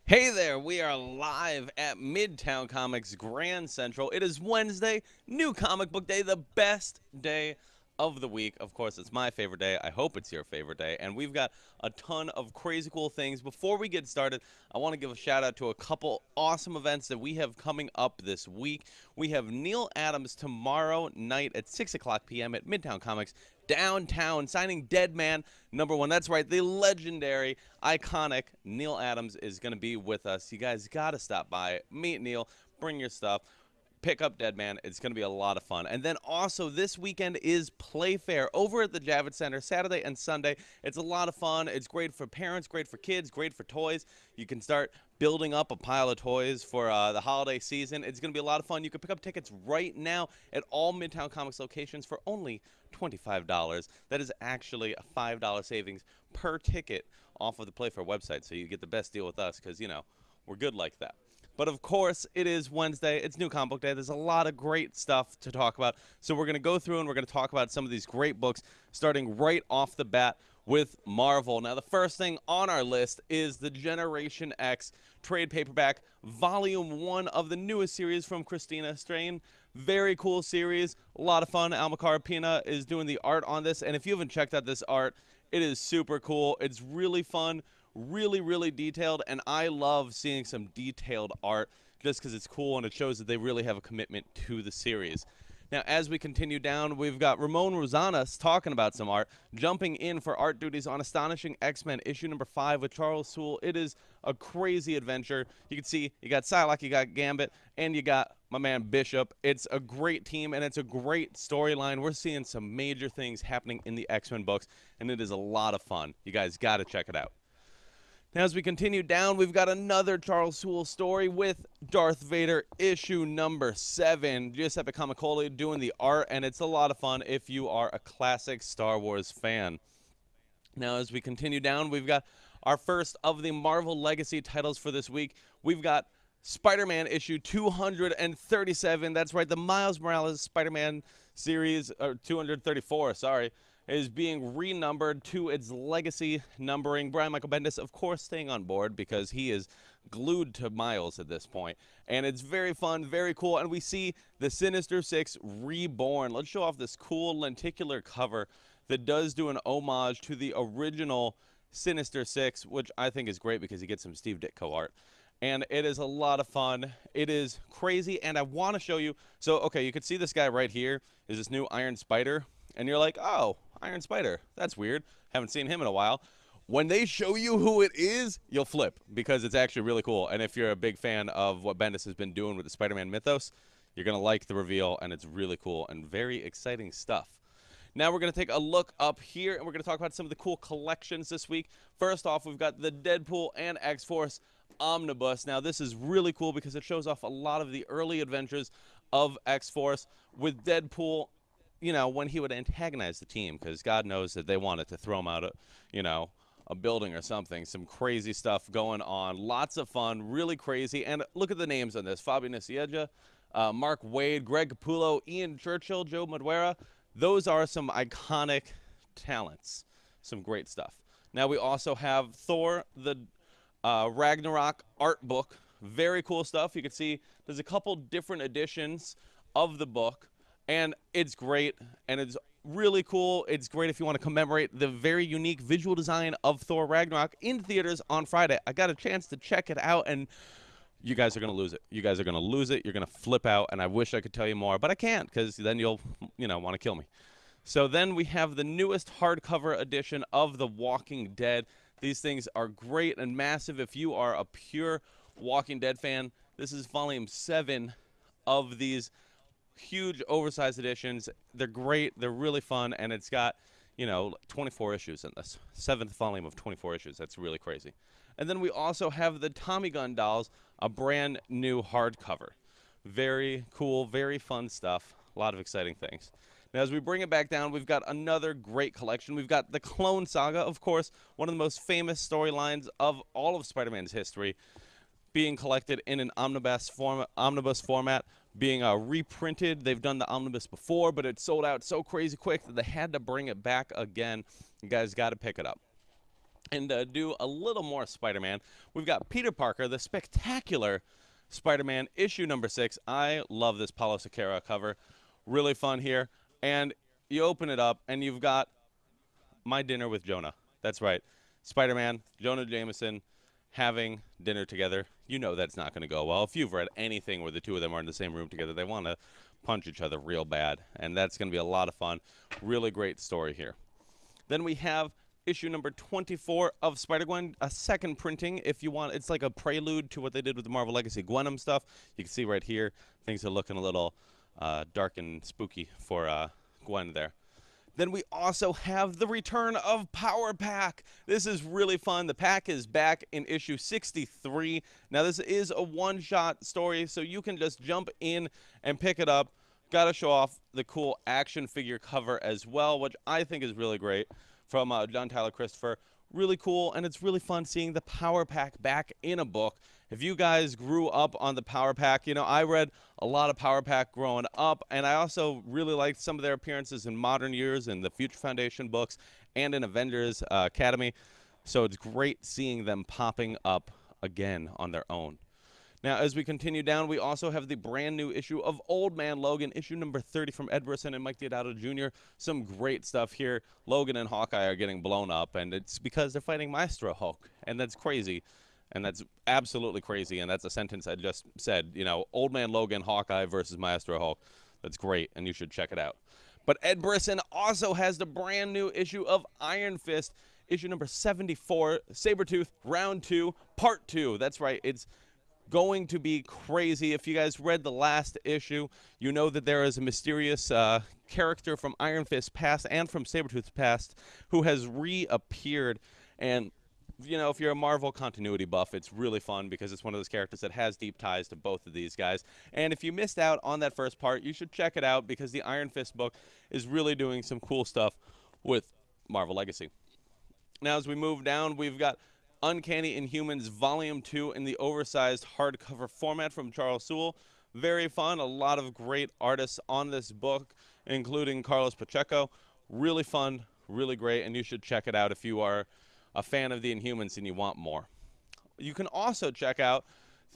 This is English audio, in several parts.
Hey there, we are live at Midtown Comics Grand Central. It is Wednesday, new comic book day, the best day of the week. Of course, it's my favorite day. I hope it's your favorite day. And we've got a ton of crazy cool things. Before we get started, I want to give a shout out to a couple awesome events that we have coming up this week. We have Neil Adams tomorrow night at 6 o'clock p.m. at Midtown Comics downtown signing Deadman #1. That's right, the legendary, iconic Neil Adams is going to be with us. You guys got to stop by, meet Neil, bring your stuff, pick up Deadman. It's going to be a lot of fun. And then also this weekend is Playfair over at the Javits Center, Saturday and Sunday. It's a lot of fun. It's great for parents, great for kids, great for toys. You can start building up a pile of toys for the holiday season. It's going to be a lot of fun. You can pick up tickets right now at all Midtown Comics locations for only $25. That is actually a $5 savings per ticket off of the Playfair website. So you get the best deal with us because, you know, we're good like that. But of course, it is Wednesday. It's New Comic Book Day. There's a lot of great stuff to talk about. So we're going to go through and we're going to talk about some of these great books, starting right off the bat with Marvel. Now, the first thing on our list is the Generation X trade paperback, Volume 1 of the newest series from Christina Strain. Very cool series. A lot of fun. Almacar Pina is doing the art on this. And if you haven't checked out this art, it is super cool. It's really fun. Really detailed, and I love seeing some detailed art just because it's cool and it shows that they really have a commitment to the series. Now, as we continue down, we've got Ramon Rosanas talking about some art, jumping in for art duties on Astonishing X-Men issue #5 with Charles Soule. It is a crazy adventure. You can see you got Psylocke, you got Gambit, and you got my man Bishop. It's a great team, and it's a great storyline. We're seeing some major things happening in the X-Men books, and it is a lot of fun. You guys got to check it out. Now, as we continue down, we've got another Charles Soule story with Darth Vader, issue #7. Giuseppe Camicoli doing the art, and it's a lot of fun if you are a classic Star Wars fan. Now, as we continue down, we've got our first of the Marvel Legacy titles for this week. We've got Spider-Man issue 237. That's right, the Miles Morales Spider-Man series, or 234, sorry, is being renumbered to its legacy numbering. Brian Michael Bendis, of course, staying on board because he is glued to Miles at this point. And it's very fun, very cool. And we see the Sinister Six Reborn. Let's show off this cool lenticular cover that does do an homage to the original Sinister Six, which I think is great because you get some Steve Ditko art. And it is a lot of fun. It is crazy, and I want to show you. So, okay, you can see this guy right here is this new Iron Spider. And you're like, oh, Iron Spider, that's weird. Haven't seen him in a while. When they show you who it is, you'll flip because it's actually really cool. And if you're a big fan of what Bendis has been doing with the Spider-Man mythos, you're going to like the reveal, and it's really cool and very exciting stuff. Now we're going to take a look up here, and we're going to talk about some of the cool collections this week. First off, we've got the Deadpool and X-Force Omnibus. Now, this is really cool because it shows off a lot of the early adventures of X-Force with Deadpool, you know, when he would antagonize the team, because God knows that they wanted to throw him out of, you know, a building or something. Some crazy stuff going on. Lots of fun, really crazy. And look at the names on this. Fabi Nicieza, Mark Waid, Greg Capullo, Ian Churchill, Joe Madureira. Those are some iconic talents. Some great stuff. Now we also have Thor, the Ragnarok art book. Very cool stuff. You can see there's a couple different editions of the book. And it's great, and it's really cool. It's great if you want to commemorate the very unique visual design of Thor Ragnarok in theaters on Friday. I got a chance to check it out, and you guys are going to lose it. You guys are going to lose it. You're going to flip out, and I wish I could tell you more, but I can't because then you'll, you know, want to kill me. So then we have the newest hardcover edition of The Walking Dead. These things are great and massive. If you are a pure Walking Dead fan, this is volume 7 of these huge oversized editions. They're great, they're really fun, and it's got, you know, 24 issues in this 7th volume of 24 issues. That's really crazy. And then we also have the Tommy Gun Dolls, a brand new hardcover. Very cool, very fun stuff. A lot of exciting things. Now, as we bring it back down, we've got another great collection. We've got the Clone Saga, of course, one of the most famous storylines of all of Spider-Man's history, being collected in an omnibus format, being reprinted. They've done the omnibus before, but it sold out so crazy quick that they had to bring it back again. You guys got to pick it up. and do a little more Spider-Man. We've got Peter Parker, the spectacular Spider-Man, issue number 6. I love this Paulo Siqueira cover. Really fun here. And you open it up, and you've got My Dinner with Jonah. That's right. Spider-Man, Jonah Jameson having dinner together. You know that's not going to go well. If you've read anything where the two of them are in the same room together, they want to punch each other real bad. And that's going to be a lot of fun. Really great story here. Then we have issue number 24 of Spider-Gwen, a second printing if you want. It's like a prelude to what they did with the Marvel Legacy Gwenom stuff. You can see right here, things are looking a little dark and spooky for Gwen there. Then we also have the return of Power Pack. This is really fun. The pack is back in issue 63. Now, this is a one-shot story, so you can just jump in and pick it up. Got to show off the cool action figure cover as well, which I think is really great, from John Tyler Christopher. Really cool, and it's really fun seeing the Power Pack back in a book. If you guys grew up on the Power Pack, you know, I read a lot of Power Pack growing up, and I also really liked some of their appearances in modern years in the Future Foundation books and in Avengers Academy. So it's great seeing them popping up again on their own. Now, as we continue down, we also have the brand new issue of Old Man Logan, issue number 30 from Ed Brisson and Mike Deodato Jr. Some great stuff here. Logan and Hawkeye are getting blown up, and it's because they're fighting Maestro Hulk, and that's crazy. And that's absolutely crazy, and that's a sentence I just said. You know, Old Man Logan, Hawkeye versus Maestro Hulk. That's great, and you should check it out. But Ed Brisson also has the brand new issue of Iron Fist, issue number 74, Sabretooth, Round 2, Part 2. That's right, it's going to be crazy. If you guys read the last issue, you know that there is a mysterious character from Iron Fist's past and from Sabretooth's past who has reappeared. And, you know, if you're a Marvel continuity buff, it's really fun because it's one of those characters that has deep ties to both of these guys. And if you missed out on that first part, you should check it out because the Iron Fist book is really doing some cool stuff with Marvel Legacy. Now, as we move down, we've got Uncanny Inhumans Volume 2 in the oversized hardcover format from Charles Soule. Very fun. A lot of great artists on this book, including Carlos Pacheco. Really fun, really great, and you should check it out if you are a fan of the Inhumans and you want more. You can also check out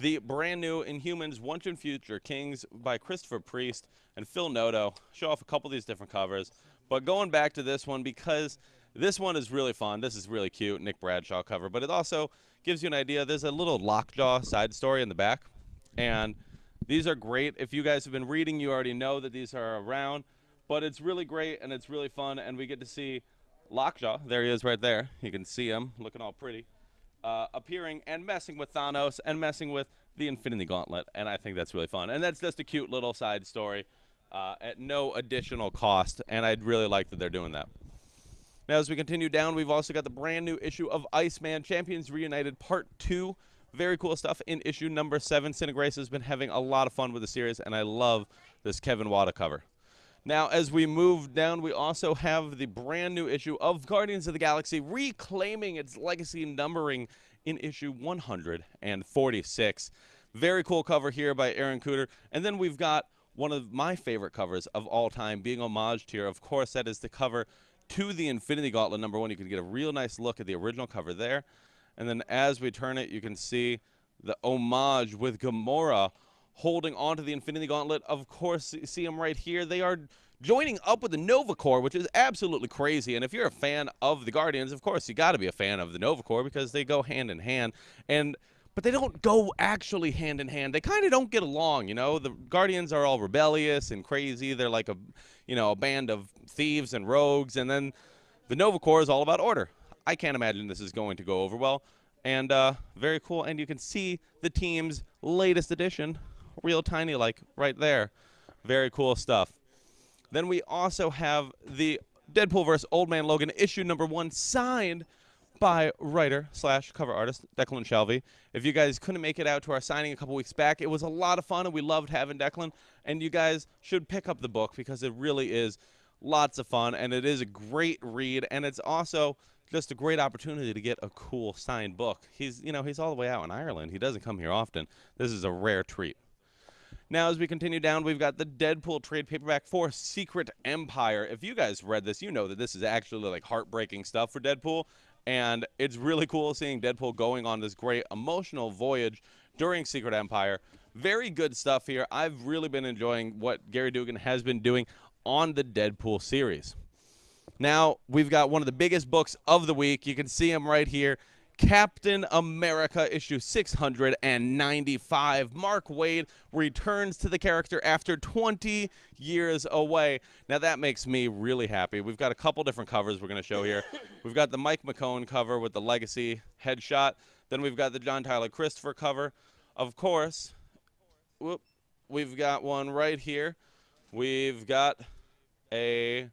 the brand new Inhumans Once and Future Kings by Christopher Priest and Phil Noto. Show off a couple of these different covers. But going back to this one, because this one is really fun. This is really cute, Nick Bradshaw cover, but it also gives you an idea. There's a little Lockjaw side story in the back, and these are great. If you guys have been reading, you already know that these are around, but it's really great, and it's really fun, and we get to see Lockjaw. There he is right there. You can see him looking all pretty, appearing and messing with Thanos and messing with the Infinity Gauntlet, and I think that's really fun. And that's just a cute little side story at no additional cost, and I'd really like that they're doing that. Now, as we continue down, we've also got the brand new issue of Iceman Champions Reunited Part 2. Very cool stuff in issue number 7. Cine Grace has been having a lot of fun with the series, and I love this Kevin Wada cover. Now, as we move down, we also have the brand new issue of Guardians of the Galaxy reclaiming its legacy numbering in issue 146. Very cool cover here by Aaron Cooter. And then we've got one of my favorite covers of all time being homaged here. Of course, that is the cover to the Infinity Gauntlet number 1. You can get a real nice look at the original cover there. And then as we turn it, you can see the homage with Gamora holding onto the Infinity Gauntlet. Of course, you see them right here. They are joining up with the Nova Corps, which is absolutely crazy. And if you're a fan of the Guardians, of course, you got to be a fan of the Nova Corps because they go hand in hand. But they don't go actually hand in hand. They kind of don't get along, you know. The Guardians are all rebellious and crazy. They're like a band of thieves and rogues. And then the Nova Corps is all about order. I can't imagine this is going to go over well. And very cool. And you can see the team's latest edition, real tiny like right there. Very cool stuff. Then we also have the Deadpool vs. Old Man Logan issue number 1 signed by writer/cover artist Declan Shalvey. If you guys couldn't make it out to our signing a couple weeks back, it was a lot of fun and we loved having Declan. And you guys should pick up the book because it really is lots of fun and it is a great read, and it's also just a great opportunity to get a cool signed book. He's all the way out in Ireland. He doesn't come here often. This is a rare treat. Now, as we continue down, we've got the Deadpool trade paperback for Secret Empire. If you guys read this, you know that this is actually like heartbreaking stuff for Deadpool. And it's really cool seeing Deadpool going on this great emotional voyage during Secret Empire. Very good stuff here. I've really been enjoying what Gary Dugan has been doing on the Deadpool series. Now, we've got one of the biggest books of the week. You can see him right here. Captain America issue 695. Mark Waid returns to the character after 20 years away. Now that makes me really happy. We've got a couple different covers we're going to show here. We've got the Mike McCone cover with the Legacy headshot. Then we've got the John Tyler Christopher cover. Of course, we've got one right here. We've got a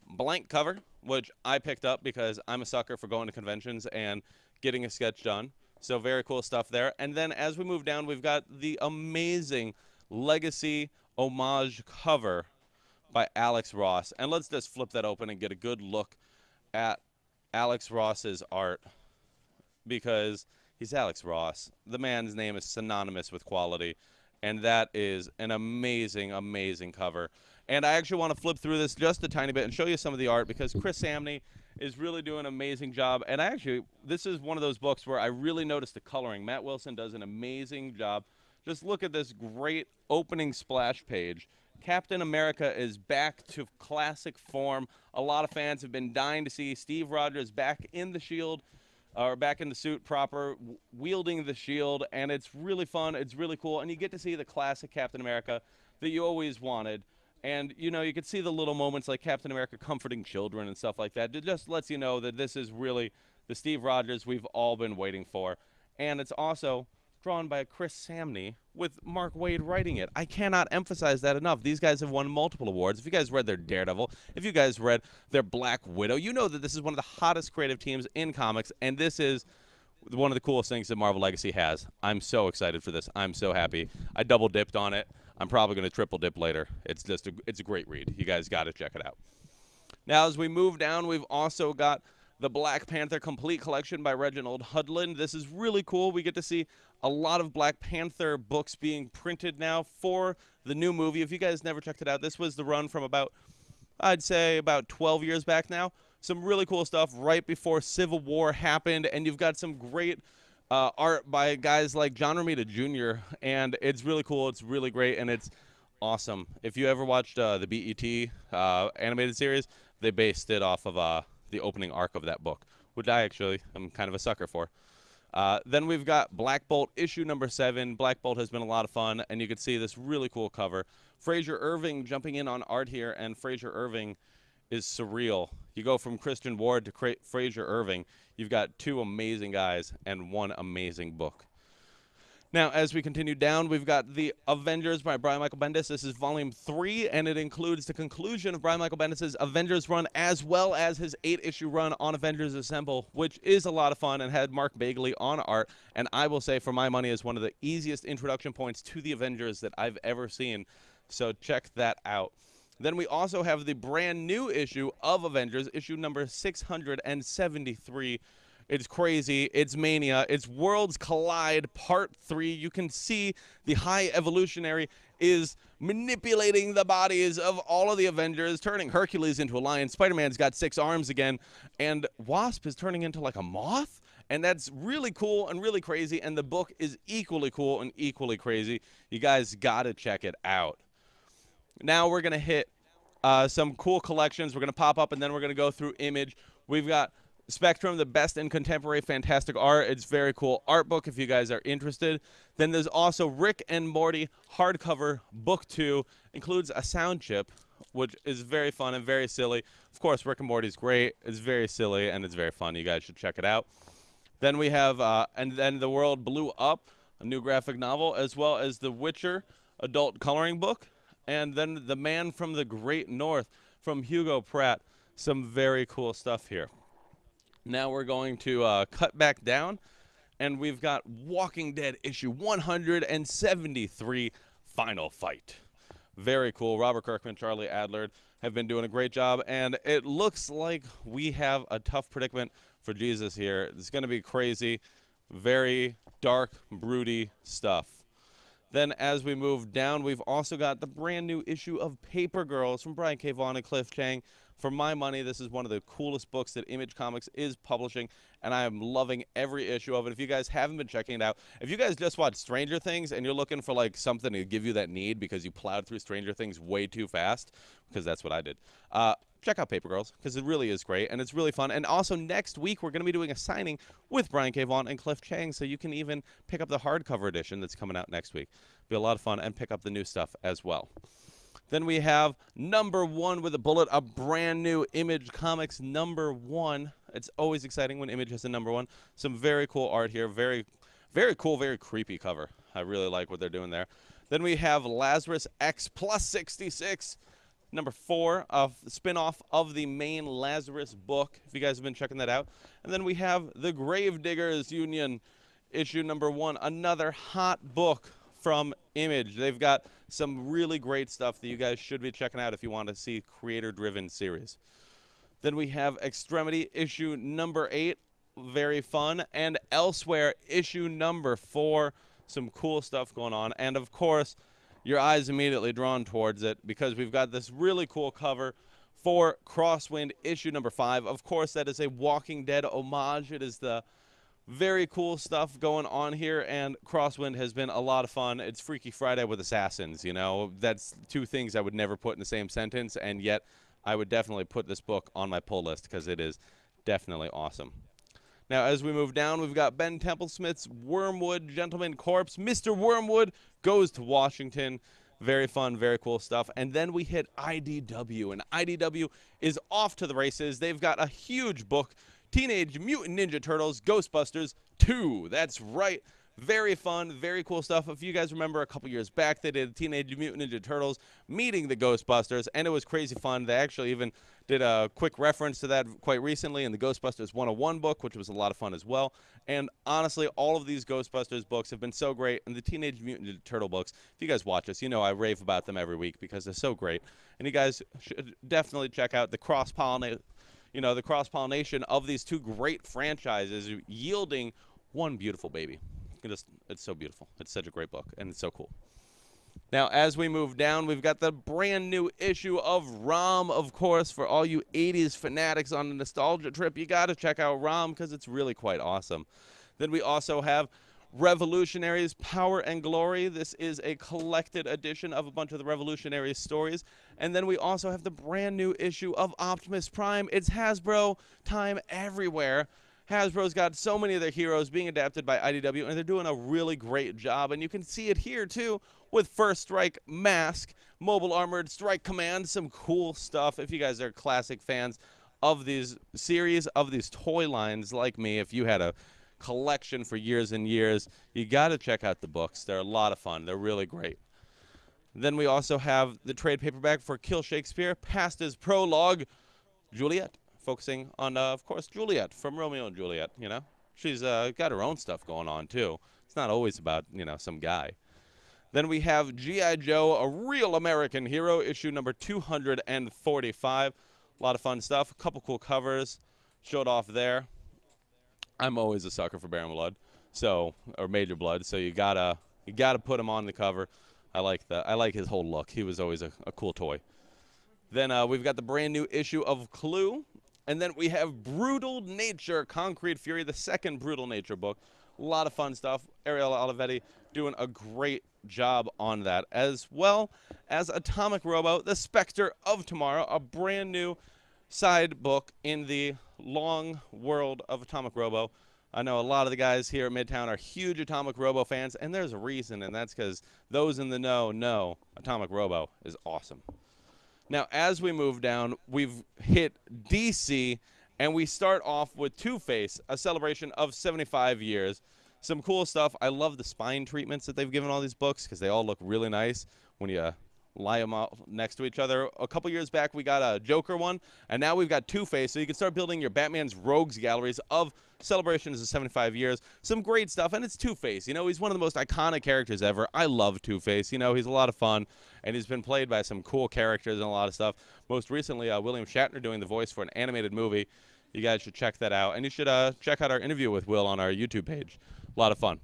blank cover, which I picked up because I'm a sucker for going to conventions and getting a sketch done. So very cool stuff there. And then as we move down, we've got the amazing Legacy Homage cover by Alex Ross. And let's just flip that open and get a good look at Alex Ross's art, because he's Alex Ross. The man's name is synonymous with quality, and that is an amazing, amazing cover. And I actually want to flip through this just a tiny bit and show you some of the art, because Chris Samney is really doing an amazing job. And this is one of those books where I really noticed the coloring. Matt Wilson does an amazing job. Just look at this great opening splash page. Captain America is back to classic form. A lot of fans have been dying to see Steve Rogers back in the shield, or back in the suit proper, wielding the shield. And it's really fun. It's really cool. And you get to see the classic Captain America that you always wanted. And, you know, you could see the little moments like Captain America comforting children and stuff like that. It just lets you know that this is really the Steve Rogers we've all been waiting for. And it's also drawn by Chris Samney with Mark Waid writing it. I cannot emphasize that enough. These guys have won multiple awards. If you guys read their Daredevil, if you guys read their Black Widow, you know that this is one of the hottest creative teams in comics. And this is one of the coolest things that Marvel Legacy has. I'm so excited for this. I'm so happy. I double dipped on it. I'm probably going to triple dip later. It's a great read. You guys got to check it out. Now, as we move down, we've also got the Black Panther Complete Collection by Reginald Hudlin. This is really cool. We get to see a lot of Black Panther books being printed now for the new movie. If you guys never checked it out, this was the run from I'd say about 12 years back now. Some really cool stuff right before Civil War happened, and you've got some great art by guys like John Romita Jr., and it's really cool. It's really great, and it's awesome. If you ever watched the BET animated series, they based it off of the opening arc of that book, which I actually am kind of a sucker for. Then we've got Black Bolt issue number 7. Black Bolt has been a lot of fun, and you can see this really cool cover. Fraser Irving jumping in on art here, and Fraser Irving is surreal. You go from Christian Ward to Fraser Irving. You've got two amazing guys and one amazing book. Now, as we continue down, we've got the Avengers by Brian Michael Bendis. This is volume 3, and it includes the conclusion of Brian Michael Bendis' Avengers run, as well as his 8-issue run on Avengers Assemble, which is a lot of fun and had Mark Bagley on art. And I will say, for my money, is one of the easiest introduction points to the Avengers that I've ever seen. So check that out. Then we also have the brand new issue of Avengers, issue number 673. It's crazy. It's mania. It's Worlds Collide Part 3. You can see the High Evolutionary is manipulating the bodies of all of the Avengers, turning Hercules into a lion. Spider-Man's got 6 arms again, and Wasp is turning into like a moth. And that's really cool and really crazy, and the book is equally cool and equally crazy. You guys got to check it out. Now we're going to hit some cool collections. We're going to pop up, and then we're going to go through Image. We've got Spectrum, the best in contemporary fantastic art. It's very cool art book if you guys are interested. Then there's also Rick and Morty hardcover book 2. Includes a sound chip, which is very fun and very silly. Of course, Rick and Morty's great. It's very silly, and it's very fun. You guys should check it out. Then we have, and then The World Blew Up, a new graphic novel, as well as The Witcher adult coloring book. And then The Man from the Great North from Hugo Pratt. Some very cool stuff here. Now we're going to cut back down, and we've got Walking Dead issue 173, Final Fight. Very cool. Robert Kirkman, Charlie Adler have been doing a great job, and it looks like we have a tough predicament for Jesus here. It's going to be crazy, very dark, broody stuff. Then as we move down, we've also got the brand new issue of Paper Girls from Brian K. Vaughan and Cliff Chang. For my money, this is one of the coolest books that Image Comics is publishing, and I am loving every issue of it. If you guys haven't been checking it out, if you guys just watched Stranger Things and you're looking for like something to give you that need because you plowed through Stranger Things way too fast, because that's what I did, check out Paper Girls, because it really is great, and it's really fun. And also, next week, we're going to be doing a signing with Brian K. Vaughan and Cliff Chang, so you can even pick up the hardcover edition that's coming out next week. Be a lot of fun, and pick up the new stuff as well. Then we have #1 with a bullet, a brand new Image Comics #1. It's always exciting when Image has a #1. Some very cool art here. Very, very cool, very creepy cover. I really like what they're doing there. Then we have Lazarus X plus 66, #4, a spin-off of the main Lazarus book, if you guys have been checking that out. And then we have The Gravediggers Union, issue #1, another hot book from Image. They've got some really great stuff that you guys should be checking out if you want to see creator-driven series. Then we have Extremity, issue #8, very fun, and Elsewhere, issue #4, some cool stuff going on. And of course, your eyes immediately drawn towards it because we've got this really cool cover for Crosswind, issue #5. Of course, that is a Walking Dead homage. It is the very cool stuff going on here, and Crosswind has been a lot of fun. It's Freaky Friday with assassins, you know. That's two things I would never put in the same sentence, and yet I would definitely put this book on my pull list because it is definitely awesome. Now, as we move down, we've got Ben Templesmith's Wormwood Gentleman Corpse. Mr. Wormwood goes to Washington. Very fun, very cool stuff. And then we hit IDW, and IDW is off to the races. They've got a huge book, Teenage Mutant Ninja Turtles Ghostbusters 2. That's right. Very fun, very cool stuff. If you guys remember a couple years back, they did Teenage Mutant Ninja Turtles meeting the Ghostbusters, and it was crazy fun. They actually even did a quick reference to that quite recently in the Ghostbusters 101 book, which was a lot of fun as well. And honestly, all of these Ghostbusters books have been so great, and the Teenage Mutant Ninja Turtle books, if you guys watch us, you know I rave about them every week because they're so great. And you guys should definitely check out the cross-pollination of these two great franchises yielding one beautiful baby. It's so beautiful. It's such a great book, and it's so cool. Now, as we move down, we've got the brand new issue of ROM, of course. For all you 80s fanatics on a nostalgia trip, you got to check out ROM because it's really quite awesome. Then we also have Revolutionaries, Power and Glory. This is a collected edition of a bunch of the Revolutionaries stories. And then we also have the brand new issue of Optimus Prime. It's Hasbro time everywhere. Hasbro's got so many of their heroes being adapted by IDW, and they're doing a really great job. And you can see it here, too, with First Strike Mask, Mobile Armored Strike Command, some cool stuff. If you guys are classic fans of these series, of these toy lines like me, if you had a collection for years and years, you got to check out the books. They're a lot of fun. They're really great. Then we also have the trade paperback for Kill Shakespeare, past his prologue, Juliet, focusing on, of course, Juliet from Romeo and Juliet, you know. She's got her own stuff going on, too. It's not always about, you know, some guy. Then we have G.I. Joe, A Real American Hero, issue #245. A lot of fun stuff. A couple cool covers showed off there. I'm always a sucker for Baron Blood, or Major Blood, so you gotta put him on the cover. I like his whole look. He was always a cool toy. Then we've got the brand new issue of Clue. And then we have Brutal Nature, Concrete Fury, the second Brutal Nature book. A lot of fun stuff. Ariel Olivetti doing a great job on that, as well as Atomic Robo, The Spectre of Tomorrow, a brand new side book in the long world of Atomic Robo. I know a lot of the guys here at Midtown are huge Atomic Robo fans, and there's a reason, and that's because those in the know Atomic Robo is awesome. Now, as we move down, we've hit DC, and we start off with Two-Face, a celebration of 75 years. Some cool stuff. I love the spine treatments that they've given all these books because they all look really nice when you lie them out next to each other. A couple years back, we got a Joker one, and now we've got Two-Face, so you can start building your Batman's Rogues galleries of celebrations of 75 years. Some great stuff, and it's Two-Face. You know, he's one of the most iconic characters ever. I love Two-Face. You know, he's a lot of fun, and he's been played by some cool characters and a lot of stuff. Most recently, William Shatner doing the voice for an animated movie. You guys should check that out, and you should check out our interview with Will on our YouTube page. A lot of fun.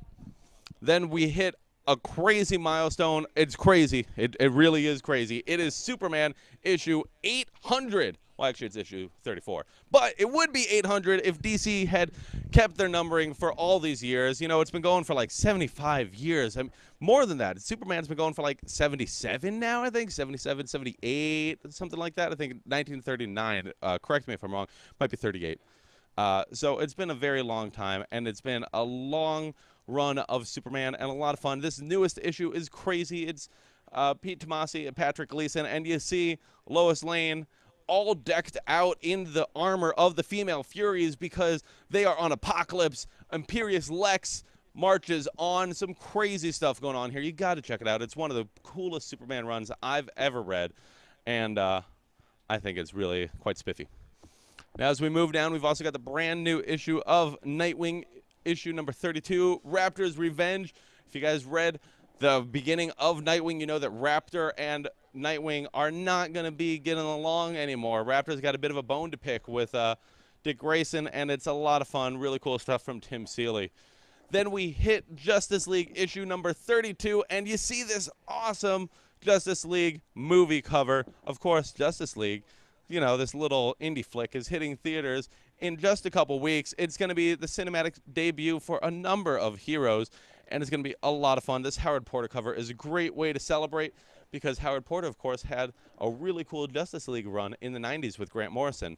Then we hit a crazy milestone. It's crazy. It really is crazy. It is Superman issue 800. Well, actually, it's issue 34. But it would be 800 if DC had kept their numbering for all these years. You know, it's been going for like 75 years. I mean, more than that. Superman's been going for like 77 now, I think. 77, 78, something like that. I think 1939. Correct me if I'm wrong. Might be 38. So it's been a very long time, and it's been a long run of Superman and a lot of fun. This newest issue is crazy. It's Pete Tomasi and Patrick Gleason, and you see Lois Lane all decked out in the armor of the female Furies because they are on Apocalypse. Imperious Lex marches on. Some crazy stuff going on here. You got to check it out. It's one of the coolest Superman runs I've ever read, and I think it's really quite spiffy. Now, as we move down, we've also got the brand new issue of Nightwing, issue number 32, Raptor's Revenge. If you guys read the beginning of Nightwing, you know that Raptor and Nightwing are not going to be getting along anymore. Raptor's got a bit of a bone to pick with Dick Grayson, and it's a lot of fun. Really cool stuff from Tim Seeley. Then we hit Justice League issue number 32, and you see this awesome Justice League movie cover. Of course, Justice League, you know, this little indie flick is hitting theaters in just a couple weeks. It's going to be the cinematic debut for a number of heroes, and it's going to be a lot of fun. This Howard Porter cover is a great way to celebrate because Howard Porter, of course, had a really cool Justice League run in the 90s with Grant Morrison.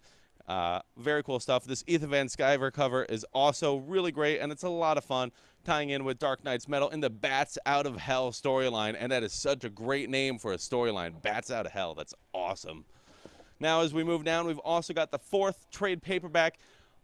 Very cool stuff. This Ethan Van Sciver cover is also really great, and it's a lot of fun tying in with Dark Knight's Metal in the Bats Out of Hell storyline, and that is such a great name for a storyline. Bats Out of Hell. That's awesome. Now, as we move down, we've also got the 4th trade paperback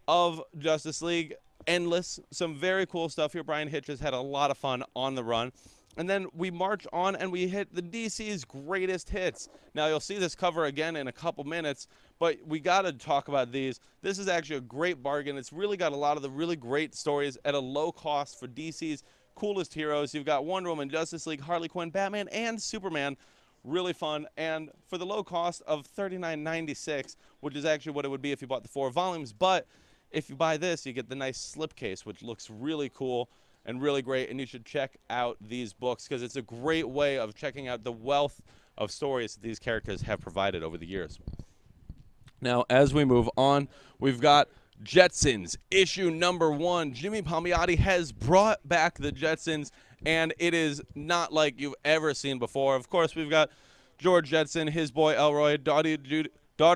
of Justice League, Endless. Some very cool stuff here. Brian Hitch has had a lot of fun on the run. And then we march on and we hit the DC's greatest hits. Now, you'll see this cover again in a couple minutes, but we got to talk about these. This is actually a great bargain. It's really got a lot of the really great stories at a low cost for DC's coolest heroes. You've got Wonder Woman, Justice League, Harley Quinn, Batman, and Superman. Really fun, and for the low cost of $39.96, which is actually what it would be if you bought the 4 volumes. But if you buy this, you get the nice slipcase, which looks really cool and really great, and you should check out these books because it's a great way of checking out the wealth of stories that these characters have provided over the years. Now, as we move on, we've got Jetsons, issue number 1. Jimmy Palmiotti has brought back the Jetsons, and it is not like you've ever seen before. Of course, we've got George Jetson, his boy Elroy, daughter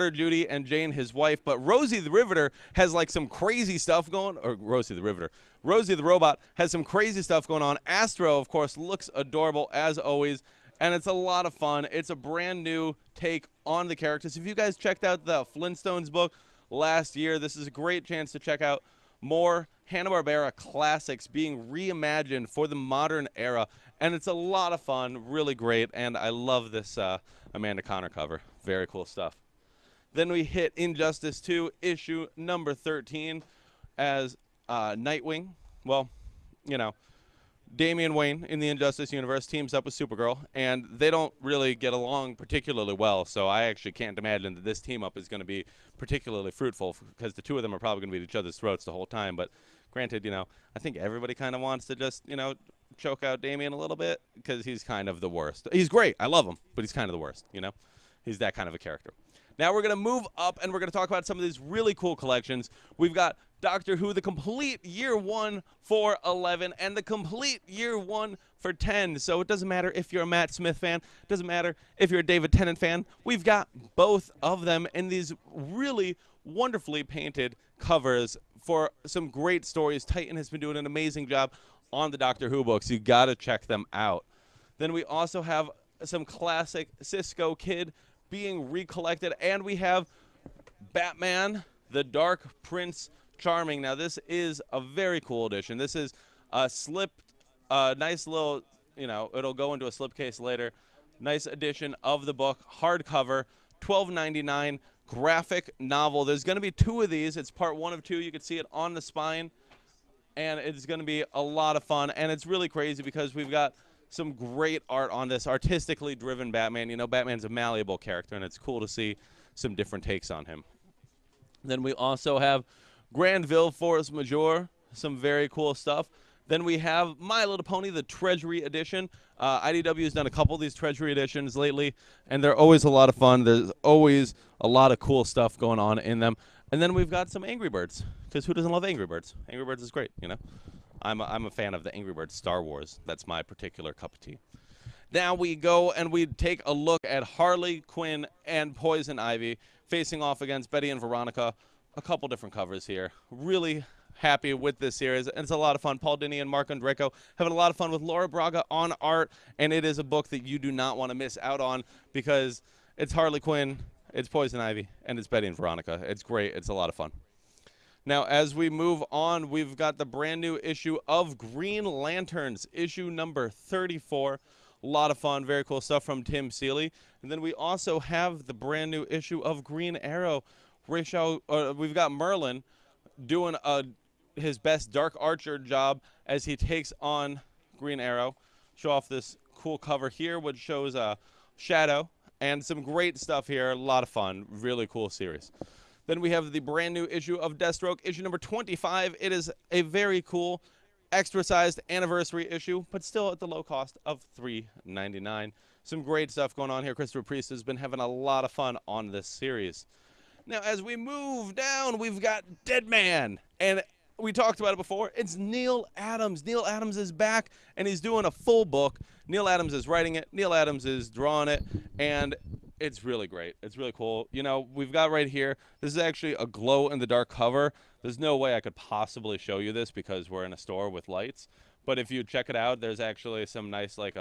Judy, and Jane, his wife. But Rosie the Riveter has like some crazy stuff going, or Rosie the Robot has some crazy stuff going on. Astro, of course, looks adorable as always, and it's a lot of fun. It's a brand new take on the characters. If you guys checked out the Flintstones book last year, this is a great chance to check out more Hanna-Barbera classics being reimagined for the modern era, and it's a lot of fun, really great, and I love this Amanda Conner cover. Very cool stuff. Then we hit Injustice 2, issue number 13, as Nightwing, well, you know, Damian Wayne in the Injustice universe teams up with Supergirl, and they don't really get along particularly well, so I actually can't imagine that this team-up is going to be particularly fruitful because the two of them are probably going to be at each other's throats the whole time. But granted, you know, I think everybody kind of wants to just, you know, choke out Damian a little bit because he's kind of the worst. He's great. I love him, but he's kind of the worst, you know? He's that kind of a character. Now we're going to move up, and we're going to talk about some of these really cool collections. We've got Doctor Who, the complete year 1 for 11, and the complete year 1 for 10. So it doesn't matter if you're a Matt Smith fan. It doesn't matter if you're a David Tennant fan. We've got both of them in these really wonderfully painted covers for some great stories. Titan has been doing an amazing job on the Doctor Who books. You got to check them out. Then we also have some classic Cisco Kid being recollected, and we have Batman, the Dark Prince Charming. Now, this is a very cool edition. This is a nice little, you know, it'll go into a slipcase later. Nice edition of the book, hardcover, $12.99, graphic novel. There's going to be 2 of these. It's part 1 of 2. You can see it on the spine, and it's going to be a lot of fun. And it's really crazy because we've got some great art on this, artistically driven Batman. You know, Batman's a malleable character, and it's cool to see some different takes on him. Then we also have Granville Force Majeure, some very cool stuff. Then we have My Little Pony, the Treasury edition. IDW has done a couple of these Treasury editions lately, and they're always a lot of fun. There's always a lot of cool stuff going on in them. And then we've got some Angry Birds, because who doesn't love Angry Birds? Angry Birds is great, you know. I'm a fan of the Angry Birds Star Wars. That's my particular cup of tea. Now we go and we take a look at Harley, Quinn, and Poison Ivy facing off against Betty and Veronica. A couple different covers here. Really happy with this series, and it's a lot of fun. Paul Dini and Mark Andreyko having a lot of fun with Laura Braga on art, and it is a book that you do not want to miss out on because it's Harley Quinn, it's Poison Ivy, and it's Betty and Veronica. It's great. It's a lot of fun. Now, as we move on, we've got the brand new issue of Green Lanterns, issue number 34. A lot of fun, very cool stuff from Tim Seeley. And then we also have the brand new issue of Green Arrow. We've got Merlin doing his best Dark Archer job as he takes on Green Arrow. Show off this cool cover here, which shows Shadow and some great stuff here. A lot of fun, really cool series. Then we have the brand new issue of Deathstroke, issue number 25. It is a very cool, extra-sized anniversary issue, but still at the low cost of $3.99. Some great stuff going on here. Christopher Priest has been having a lot of fun on this series. Now, as we move down, we've got Deadman, and we talked about it before. It's Neil Adams. Neil Adams is back, and he's doing a full book. Neil Adams is writing it. Neil Adams is drawing it, and it's really great. It's really cool. You know, we've got right here, this is actually a glow-in-the-dark cover. There's no way I could possibly show you this because we're in a store with lights. But if you check it out, there's actually some nice, like,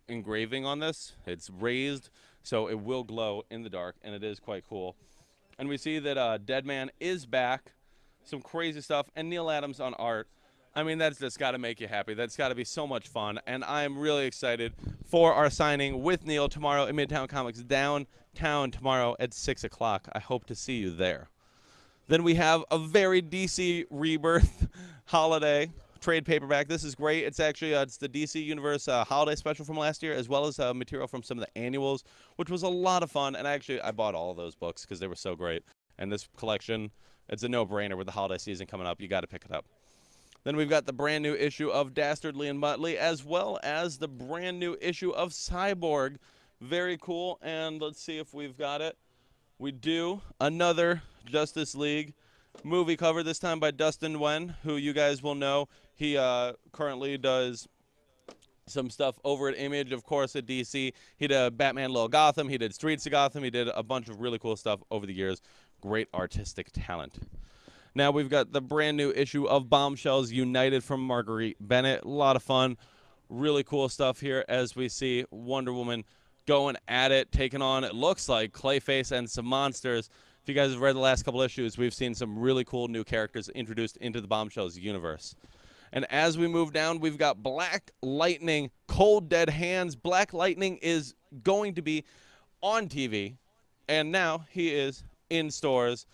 engraving on this. It's raised, so it will glow in the dark, and it is quite cool. And we see that Deadman is back. Some crazy stuff. And Neil Adams on art. I mean, that's just got to make you happy. That's got to be so much fun. And I'm really excited for our signing with Neil tomorrow at Midtown Comics downtown tomorrow at 6 o'clock. I hope to see you there. Then we have a very DC Rebirth holiday trade paperback. This is great. It's actually it's the DC Universe holiday special from last year, as well as material from some of the annuals, which was a lot of fun. And actually, I bought all of those books because they were so great. And this collection, it's a no-brainer with the holiday season coming up. You got to pick it up. Then we've got the brand new issue of Dastardly and Muttley, as well as the brand new issue of Cyborg. Very cool. And let's see if we've got it. We do. Another Justice League movie cover, this time by Dustin Nguyen, who you guys will know. He currently does some stuff over at Image, of course, at DC. He did Batman Little Gotham. He did Streets of Gotham. He did a bunch of really cool stuff over the years. Great artistic talent. Now we've got the brand new issue of Bombshells United from Marguerite Bennett. A lot of fun. Really cool stuff here as we see Wonder Woman going at it, taking on, it looks like, Clayface and some monsters. If you guys have read the last couple issues, we've seen some really cool new characters introduced into the Bombshells universe. And as we move down, we've got Black Lightning, Cold Dead Hands. Black Lightning is going to be on TV, and now he is in stores.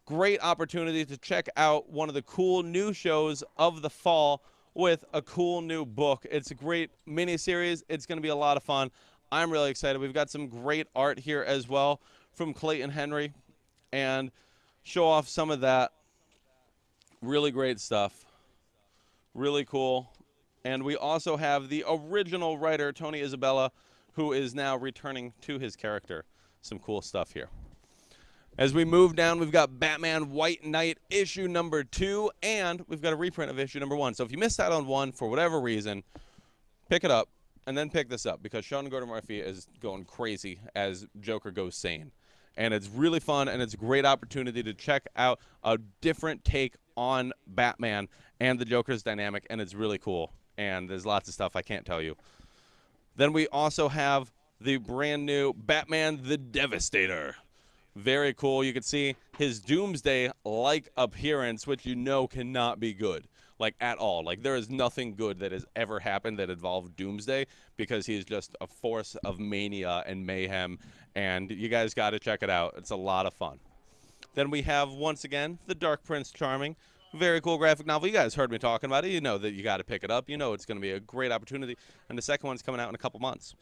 Great opportunity to check out one of the cool new shows of the fall with a cool new book. It's a great miniseries. It's going to be a lot of fun. I'm really excited. We've got some great art here as well from Clayton Henry, and show off some of that. Really great stuff. Really cool. And we also have the original writer, Tony Isabella, who is now returning to his character. Some cool stuff here. As we move down, we've got Batman White Knight issue number 2, and we've got a reprint of issue number 1. So if you missed out on one for whatever reason, pick it up and then pick this up, because Sean Gordon-Murphy is going crazy as Joker goes sane. And it's really fun, and it's a great opportunity to check out a different take on Batman and the Joker's dynamic, and it's really cool. And there's lots of stuff I can't tell you. Then we also have the brand new Batman the Devastator. Very cool. You can see his Doomsday-like appearance, which you know cannot be good, like at all. Like there is nothing good that has ever happened that involved Doomsday, because he's just a force of mania and mayhem, and you guys got to check it out. It's a lot of fun. Then we have, once again, the Dark Prince Charming. Very cool graphic novel. You guys heard me talking about it. You know that you got to pick it up. You know it's going to be a great opportunity, and the second one's coming out in a couple months.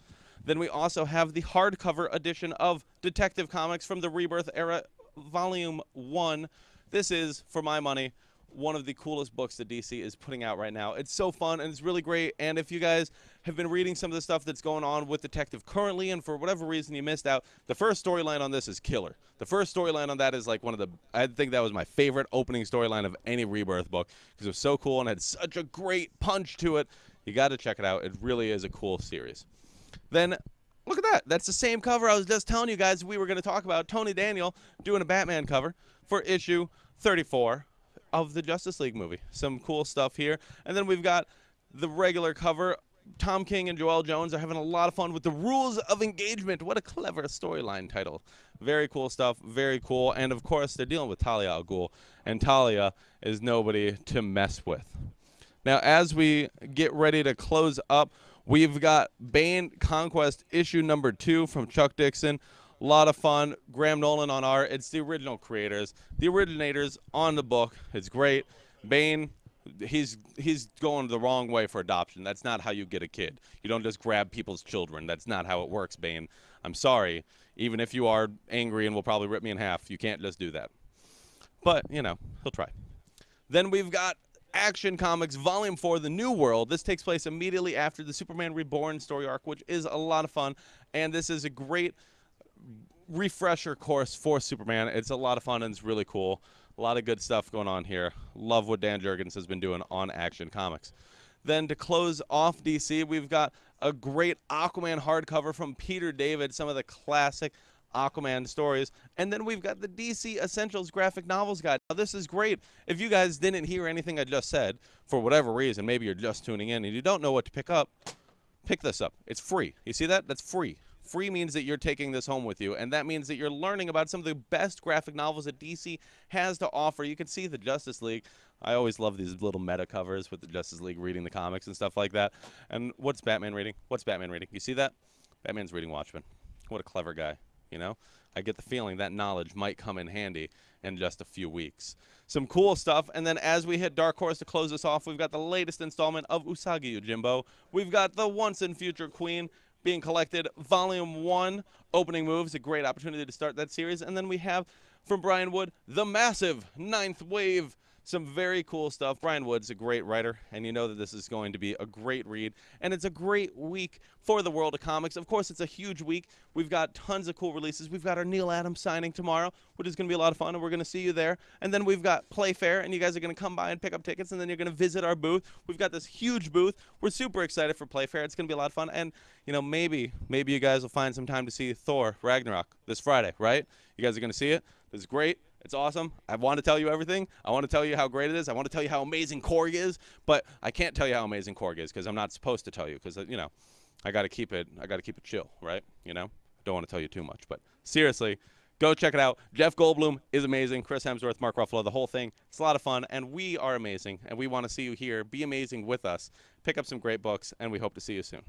Then we also have the hardcover edition of Detective Comics from the Rebirth Era, Volume 1. This is, for my money, one of the coolest books that DC is putting out right now. It's so fun and it's really great. And if you guys have been reading some of the stuff that's going on with Detective currently, and for whatever reason you missed out, the first storyline on this is killer. The first storyline on that is like one of the, I think that was my favorite opening storyline of any Rebirth book because it was so cool and had such a great punch to it. You got to check it out. It really is a cool series. Then look at that. That's the same cover I was just telling you guys we were going to talk about. Tony Daniel doing a Batman cover for issue 34 of the Justice League movie. Some cool stuff here. And then we've got the regular cover. Tom King and Joelle Jones are having a lot of fun with the Rules of Engagement. What a clever storyline title. Very cool stuff. Very cool. And, of course, they're dealing with Talia al Ghul. And Talia is nobody to mess with. Now, as we get ready to close up, we've got Bane Conquest issue number 2 from Chuck Dixon. A lot of fun. Graham Nolan on art. It's the original creators, the originators on the book. It's great. Bane, he's going the wrong way for adoption. That's not how you get a kid. You don't just grab people's children. That's not how it works, Bane. I'm sorry. Even if you are angry and will probably rip me in half, you can't just do that. But, you know, he'll try. Then we've got Action Comics Volume 4, The New World. This takes place immediately after the Superman Reborn story arc, which is a lot of fun. And this is a great refresher course for Superman. It's a lot of fun and it's really cool. A lot of good stuff going on here. Love what Dan Jurgens has been doing on Action Comics. Then to close off DC, we've got a great Aquaman hardcover from Peter David, some of the classic Aquaman stories. And then we've got the DC Essentials graphic novels guide. Now, this is great. If you guys didn't hear anything I just said, for whatever reason, maybe you're just tuning in and you don't know what to pick up, pick this up. It's free. You see that? That's free. Free means that you're taking this home with you, and that means that you're learning about some of the best graphic novels that DC has to offer. You can see the Justice League. I always love these little meta covers with the Justice League reading the comics and stuff like that. And what's Batman reading? What's Batman reading? You see that? Batman's reading Watchmen. What a clever guy, you know? I get the feeling that knowledge might come in handy in just a few weeks. Some cool stuff. And then as we hit Dark Horse to close this off, we've got the latest installment of Usagi Yojimbo. We've got the Once and Future Queen being collected, Volume 1, opening moves, a great opportunity to start that series. And then we have, from Brian Wood, the massive 9th Wave. Some very cool stuff. Brian Wood's a great writer, and you know that this is going to be a great read. And it's a great week for the world of comics. Of course, it's a huge week. We've got tons of cool releases. We've got our Neil Adams signing tomorrow, which is going to be a lot of fun, and we're going to see you there. And then we've got Playfair, and you guys are going to come by and pick up tickets, and then you're going to visit our booth. We've got this huge booth. We're super excited for Playfair. It's going to be a lot of fun. And, you know, maybe you guys will find some time to see Thor Ragnarok this Friday, right? You guys are going to see it. This is great. It's awesome. I want to tell you everything. I want to tell you how great it is. I want to tell you how amazing Korg is, but I can't tell you how amazing Korg is because I'm not supposed to tell you because, you know, I got to keep it chill, right? You know, don't want to tell you too much, but seriously, go check it out. Jeff Goldblum is amazing. Chris Hemsworth, Mark Ruffalo, the whole thing. It's a lot of fun, and we are amazing, and we want to see you here. Be amazing with us. Pick up some great books, and we hope to see you soon.